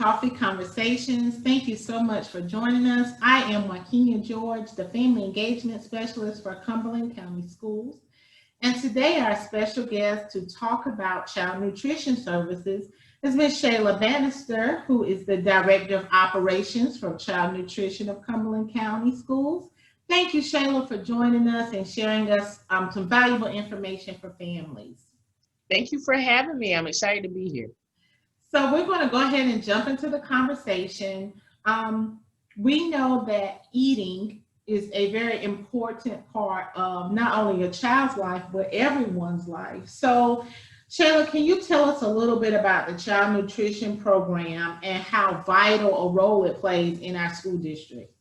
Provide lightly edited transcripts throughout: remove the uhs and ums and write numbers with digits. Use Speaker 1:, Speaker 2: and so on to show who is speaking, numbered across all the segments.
Speaker 1: Coffee Conversations. Thank you so much for joining us. I am Joaquina George, the Family Engagement Specialist for Cumberland County Schools. And today our special guest to talk about child nutrition services is Ms. Shayla Bannister, who is the Director of Operations for Child Nutrition of Cumberland County Schools. Thank you, Shayla, for joining us and sharing us some valuable information for families.
Speaker 2: Thank you for having me. I'm excited to be here.
Speaker 1: So we're going to go ahead and jump into the conversation. We know that eating is a very important part of not only a child's life, but everyone's life. So Shayla, can you tell us a little bit about the child nutrition program and how vital a role it plays in our school district?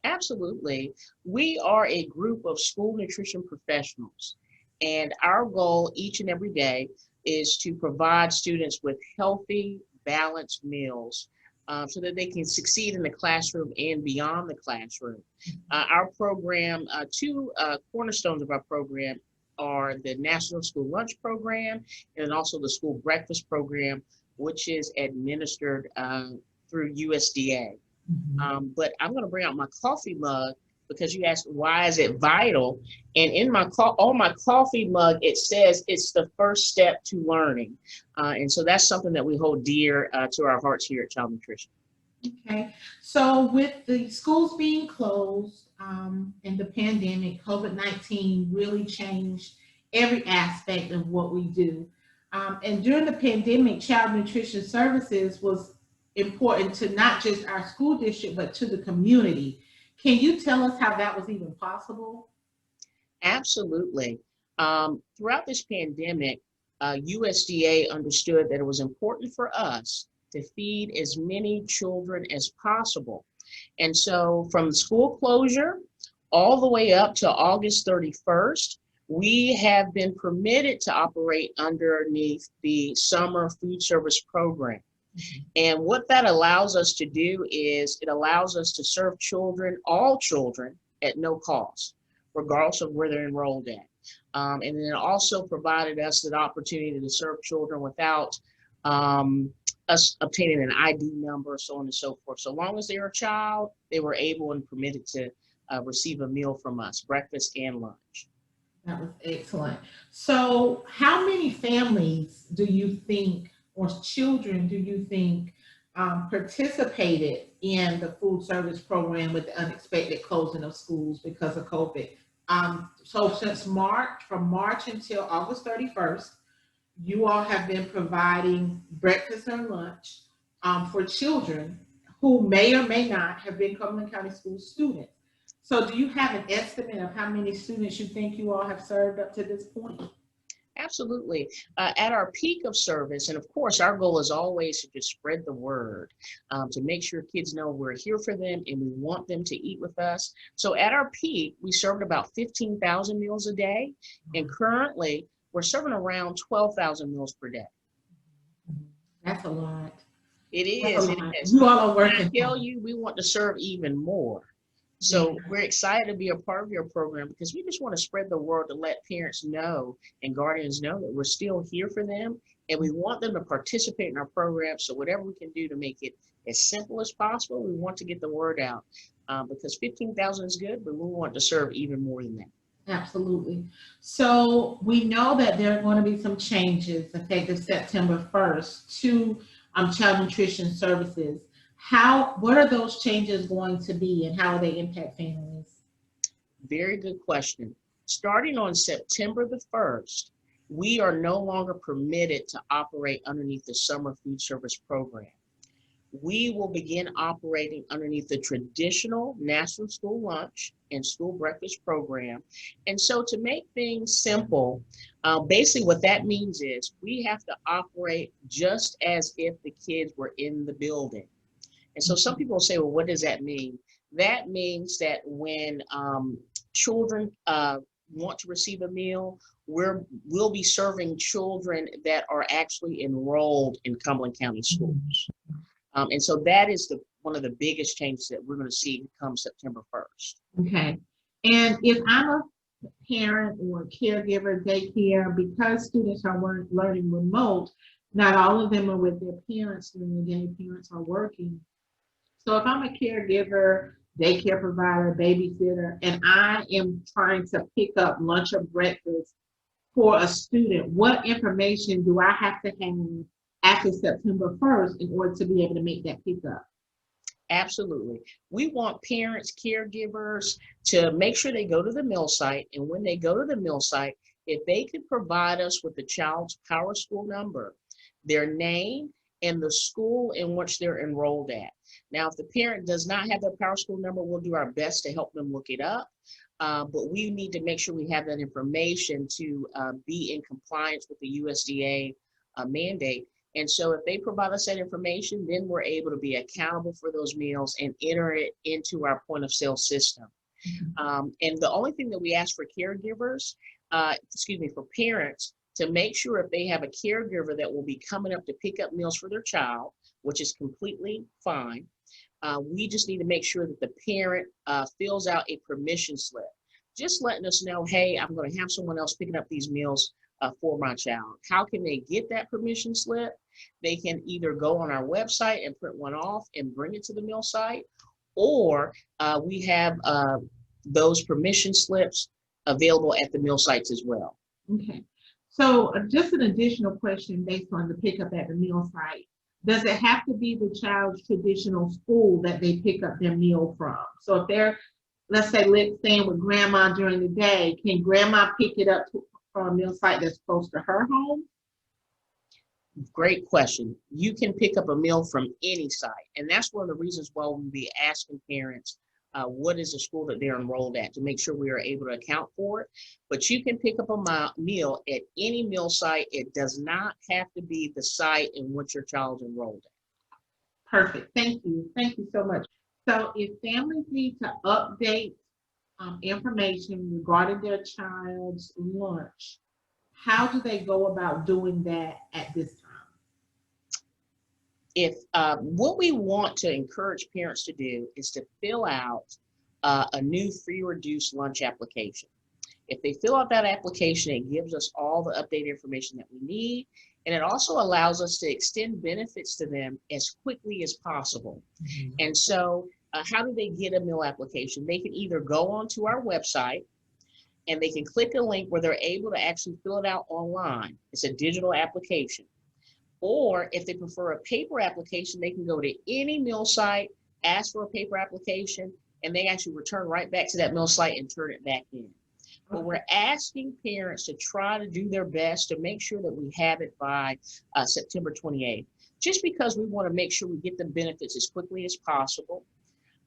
Speaker 2: Absolutely. We are a group of school nutrition professionals, and our goal each and every day is to provide students with healthy, balanced meals so that they can succeed in the classroom and beyond the classroom. Our program, two cornerstones of our program are the National School Lunch Program and also the School Breakfast Program, which is administered through USDA. But I'm going to bring out my coffee mug because you asked why is it vital, and in my on my coffee mug it says it's the first step to learning, and so that's something that we hold dear to our hearts here at Child Nutrition.
Speaker 1: Okay, so with the schools being closed and the pandemic, COVID-19 really changed every aspect of what we do. And during the pandemic, child nutrition services was important to not just our school district, but to the community. Can you tell us how that was even possible?
Speaker 2: Absolutely. Throughout this pandemic, USDA understood that it was important for us to feed as many children as possible. And so from school closure all the way up to August 31st, we have been permitted to operate underneath the summer food service program. And what that allows us to do is it allows us to serve children, all children, at no cost, regardless of where they're enrolled at. And then it also provided us the opportunity to serve children without us obtaining an ID number, so on and so forth. So long as they're a child, they were able and permitted to receive a meal from us, breakfast and lunch.
Speaker 1: That was excellent. So how many families do you think, or children do you think, participated in the food service program with the unexpected closing of schools because of COVID? So since March, from March until August 31st, you all have been providing breakfast or lunch for children who may or may not have been Cumberland County School students. So do you have an estimate of how many students you think you all have served up to this point?
Speaker 2: Absolutely. At our peak of service, and of course, our goal is always to just spread the word, to make sure kids know we're here for them and we want them to eat with us. So at our peak, we served about 15,000 meals a day, and currently we're serving around 12,000 meals per day.
Speaker 1: That's a lot.
Speaker 2: It is. It is.
Speaker 1: You all are working.
Speaker 2: I tell you, we want to serve even more. So we're excited to be a part of your program because we just want to spread the word to let parents know and guardians know that we're still here for them, and we want them to participate in our program. So whatever we can do to make it as simple as possible, we want to get the word out because 15,000 is good, but we want to serve even more than that.
Speaker 1: Absolutely. So we know that there are going to be some changes effective September 1st to child nutrition services. What are those changes going to be and how will they impact families?
Speaker 2: Very good question. Starting on September the 1st, we are no longer permitted to operate underneath the summer food service program. We will begin operating underneath the traditional National School Lunch and School Breakfast Program. And so to make things simple, basically what that means is we have to operate just as if the kids were in the building. And so some people say, well, what does that mean? That means that when children want to receive a meal, we'll be serving children that are actually enrolled in Cumberland County schools. And so that is one of the biggest changes that we're going to see come September 1st.
Speaker 1: Okay. And if I'm a parent or caregiver, daycare, because students are learning remote, Not all of them are with their parents during the day. Parents are working. So if I'm a caregiver, daycare provider, babysitter, and I am trying to pick up lunch or breakfast for a student, what information do I have to have after September 1st in order to be able to make that pickup?
Speaker 2: Absolutely. We want parents, caregivers to make sure they go to the mill site. And when they go to the mill site, if they could provide us with the child's Power School number, their name, and the school in which they're enrolled at. Now, if the parent does not have their Power School number, we'll do our best to help them look it up. But we need to make sure we have that information to be in compliance with the USDA mandate. And so if they provide us that information, then we're able to be accountable for those meals and enter it into our point of sale system. And the only thing that we ask for caregivers, for parents, to make sure if they have a caregiver that will be coming up to pick up meals for their child, which is completely fine, we just need to make sure that the parent fills out a permission slip, just letting us know, hey, I'm going to have someone else picking up these meals for my child. How can they get that permission slip? They can either go on our website and print one off and bring it to the mill site, or we have those permission slips available at the mill sites as well.
Speaker 1: Okay. So just an additional question based on the pickup at the meal site. Does it have to be the child's traditional school that they pick up their meal from? So if they're, let's say, staying with grandma during the day, can grandma pick it up from a meal site that's close to her home?
Speaker 2: Great question. You can pick up a meal from any site. And that's one of the reasons why we'll be asking parents what is the school that they're enrolled at to make sure we are able to account for it. But you can pick up a meal at any meal site. It does not have to be the site in which your child's enrolled at.
Speaker 1: Perfect. Thank you. Thank you so much. So if families need to update information regarding their child's lunch, how do they go about doing that at this time?
Speaker 2: If what we want to encourage parents to do is to fill out a new free reduced lunch application. If they fill out that application, it gives us all the updated information that we need, and it also allows us to extend benefits to them as quickly as possible. Mm-hmm. And so how do they get a meal application? They can either go onto our website and they can click a link where they're able to actually fill it out online. It's a digital application. Or if they prefer a paper application, they can go to any mill site, ask for a paper application, and they actually return right back to that mill site and turn it back in. But we're asking parents to try to do their best to make sure that we have it by September 28th, just because we want to make sure we get the benefits as quickly as possible.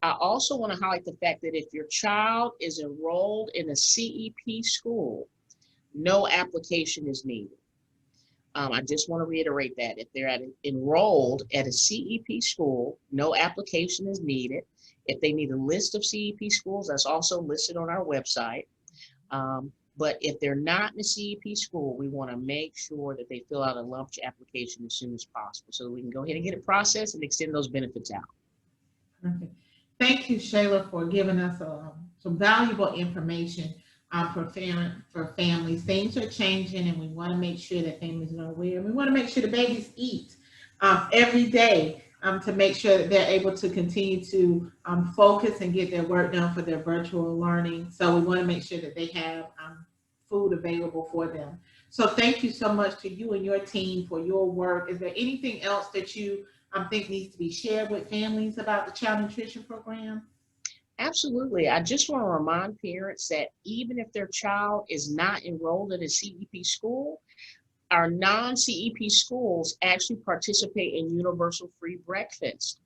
Speaker 2: I also want to highlight the fact that if your child is enrolled in a CEP school, no application is needed. I just want to reiterate that. If they're enrolled at a CEP school, no application is needed. If they need a list of CEP schools, that's also listed on our website. But if they're not in a CEP school, we want to make sure that they fill out a lunch application as soon as possible so we can go ahead and get it processed and extend those benefits out.
Speaker 1: Perfect. Thank you, Shayla, for giving us some valuable information for families. Things are changing, and we want to make sure that families are aware. We want to make sure the babies eat every day to make sure that they're able to continue to focus and get their work done for their virtual learning. So we want to make sure that they have food available for them. So thank you so much to you and your team for your work. Is there anything else that you think needs to be shared with families about the Child Nutrition Program?
Speaker 2: Absolutely. I just want to remind parents that even if their child is not enrolled in a CEP school, our non-CEP schools actually participate in universal free breakfast.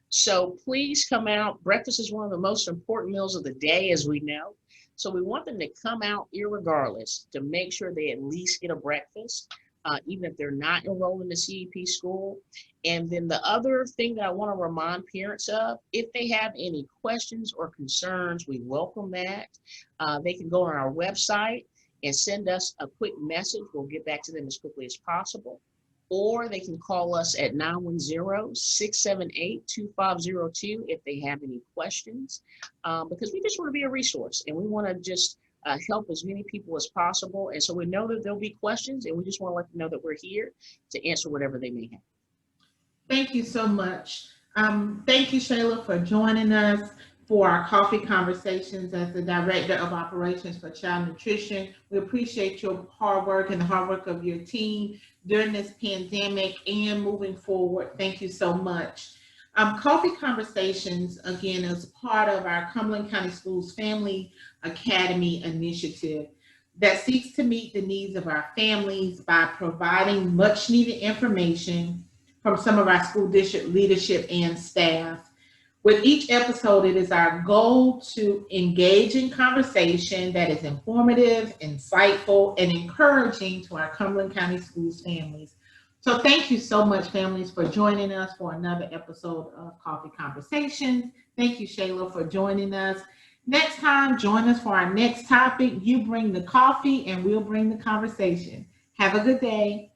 Speaker 2: So please come out. Breakfast is one of the most important meals of the day, as we know. So we want them to come out irregardless to make sure they at least get a breakfast, even if they're not enrolled in the CEP school. And then the other thing that I want to remind parents of, if they have any questions or concerns, we welcome that. They can go on our website and send us a quick message. We'll get back to them as quickly as possible. Or they can call us at 910-678-2502 if they have any questions, because we just want to be a resource and we want to just help as many people as possible. And so we know that there'll be questions, and we just want to let them know that we're here to answer whatever they may have.
Speaker 1: Thank you so much. Thank you, Shayla, for joining us for our coffee conversations as the Director of Operations for Child Nutrition. We appreciate your hard work and the hard work of your team during this pandemic and moving forward. Thank you so much. Coffee Conversations, again, is part of our Cumberland County Schools Family Academy initiative that seeks to meet the needs of our families by providing much needed information from some of our school district leadership and staff. With each episode, it is our goal to engage in conversation that is informative, insightful, and encouraging to our Cumberland County Schools families. So thank you so much, families, for joining us for another episode of Coffee Conversations. Thank you, Shayla, for joining us. Next time, join us for our next topic. You bring the coffee and we'll bring the conversation. Have a good day.